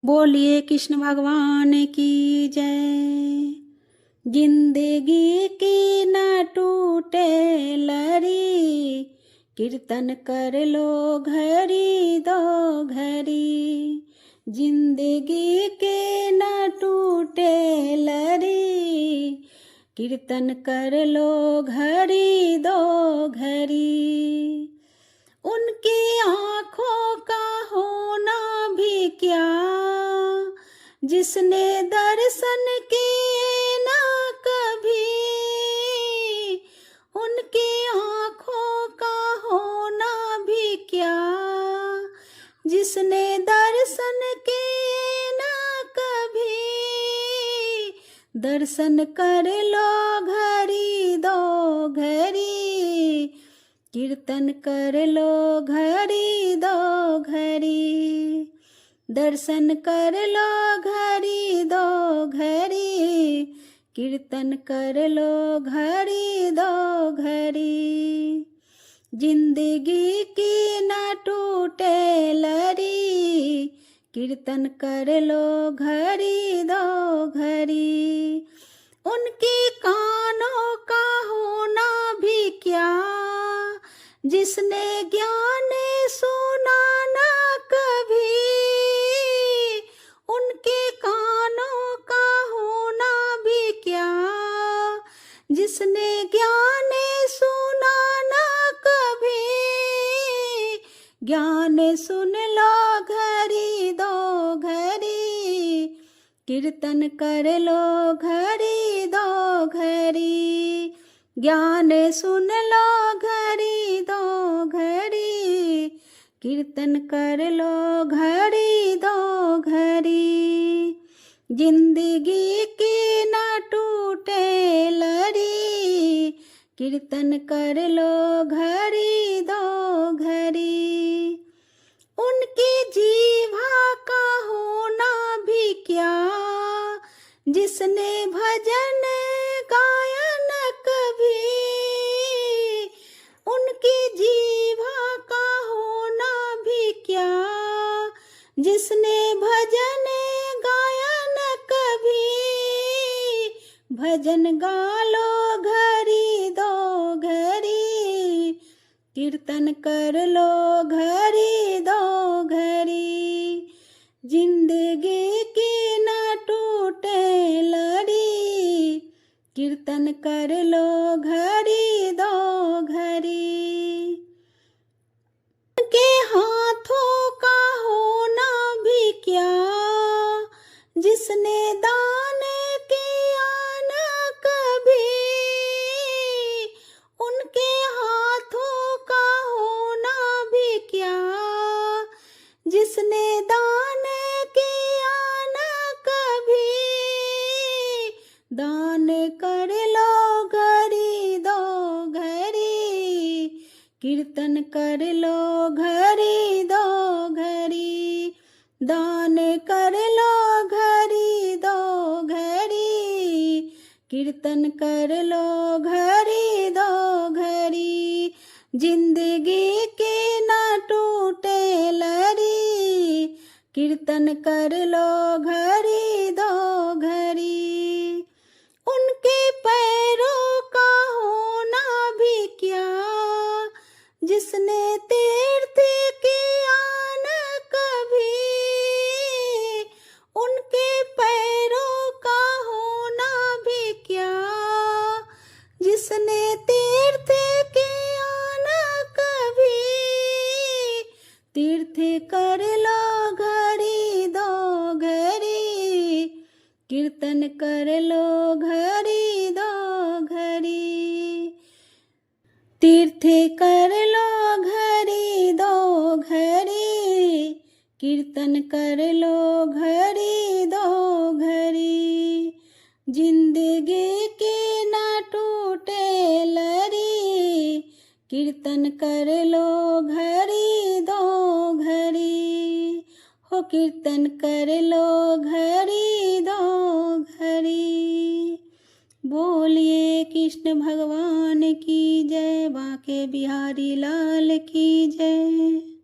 बोलिए कृष्ण भगवान की जय। जिंदगी की न टूटे लरी, कीर्तन कर लो घड़ी दो घड़ी। जिंदगी के न टूटे लरी, कीर्तन कर लो घड़ी दो घड़ी। उनकी आँखों का होना भी क्या, जिसने दर्शन किए ना कभी। उनकी आँखों का होना भी क्या, जिसने दर्शन किए ना कभी। दर्शन कर लो घड़ी दो घड़ी, कीर्तन कर लो घड़ी दो घड़ी। दर्शन कर लो घड़ी दो घड़ी, कीर्तन कर लो घड़ी दो घड़ी। जिंदगी की न टूटे लरी, कीर्तन कर लो घड़ी दो घड़ी। उनके कानों का होना भी क्या, जिसने ज्ञान सुना ना कभी। उनके कानों का होना भी क्या, जिसने ज्ञान सुना ना कभी। ज्ञान सुन लो घड़ी दो घड़ी, कीर्तन कर लो घड़ी दो घड़ी। ज्ञान सुन लो घड़ी दो घड़ी, कीर्तन कर लो घड़ी दो घड़ी। जिंदगी की न टूटे लरी, कीर्तन कर लो घड़ी दो घड़ी। उनकी जीवा का होना भी क्या, जिसने भजन गाया न कभी। उनकी जीवा का होना भी क्या, जिसने भजन गाया न कभी। भजन गा लो घड़ी दो घड़ी, कीर्तन कर लो घड़ी दो घड़ी। जिंदगी की न टूटे लरी, कीर्तन कर लो घड़ी दो घड़ी। उनके हाथों का होना भी क्या, जिसने दान किया न कभी। उनके हाथों का होना भी क्या, जिसने दान किया न कभी। दान कर लो घड़ी दो घड़ी, कीर्तन कर लो घड़ी दो घड़ी। दान कर लो घड़ी दो घड़ी, कीर्तन कर लो घड़ी दो घड़ी। जिंदगी की न टूटे लरी, कीर्तन कर लो घड़ी दो घड़ी। उनके पैरों का होना भी क्या, जिसने तीर्थ किया न कभी। उनके पैरों का होना भी क्या, जिसने तीर्थ किया न कभी। तीर्थ कर लो घड़ी दो घड़ी, कीर्तन कर लो घड़ी दो घड़ी। तीर्थ कर लो घड़ी दो घड़ी, कीर्तन कर लो घड़ी दो घड़ी। जिंदगी की न टूटे लरी, कीर्तन कर लो घड़ी दो घड़ी। हो कीर्तन कर लो घड़ी दो घड़ी। बोलिए कृष्ण भगवान की जय, बांके बिहारी लाल की जय।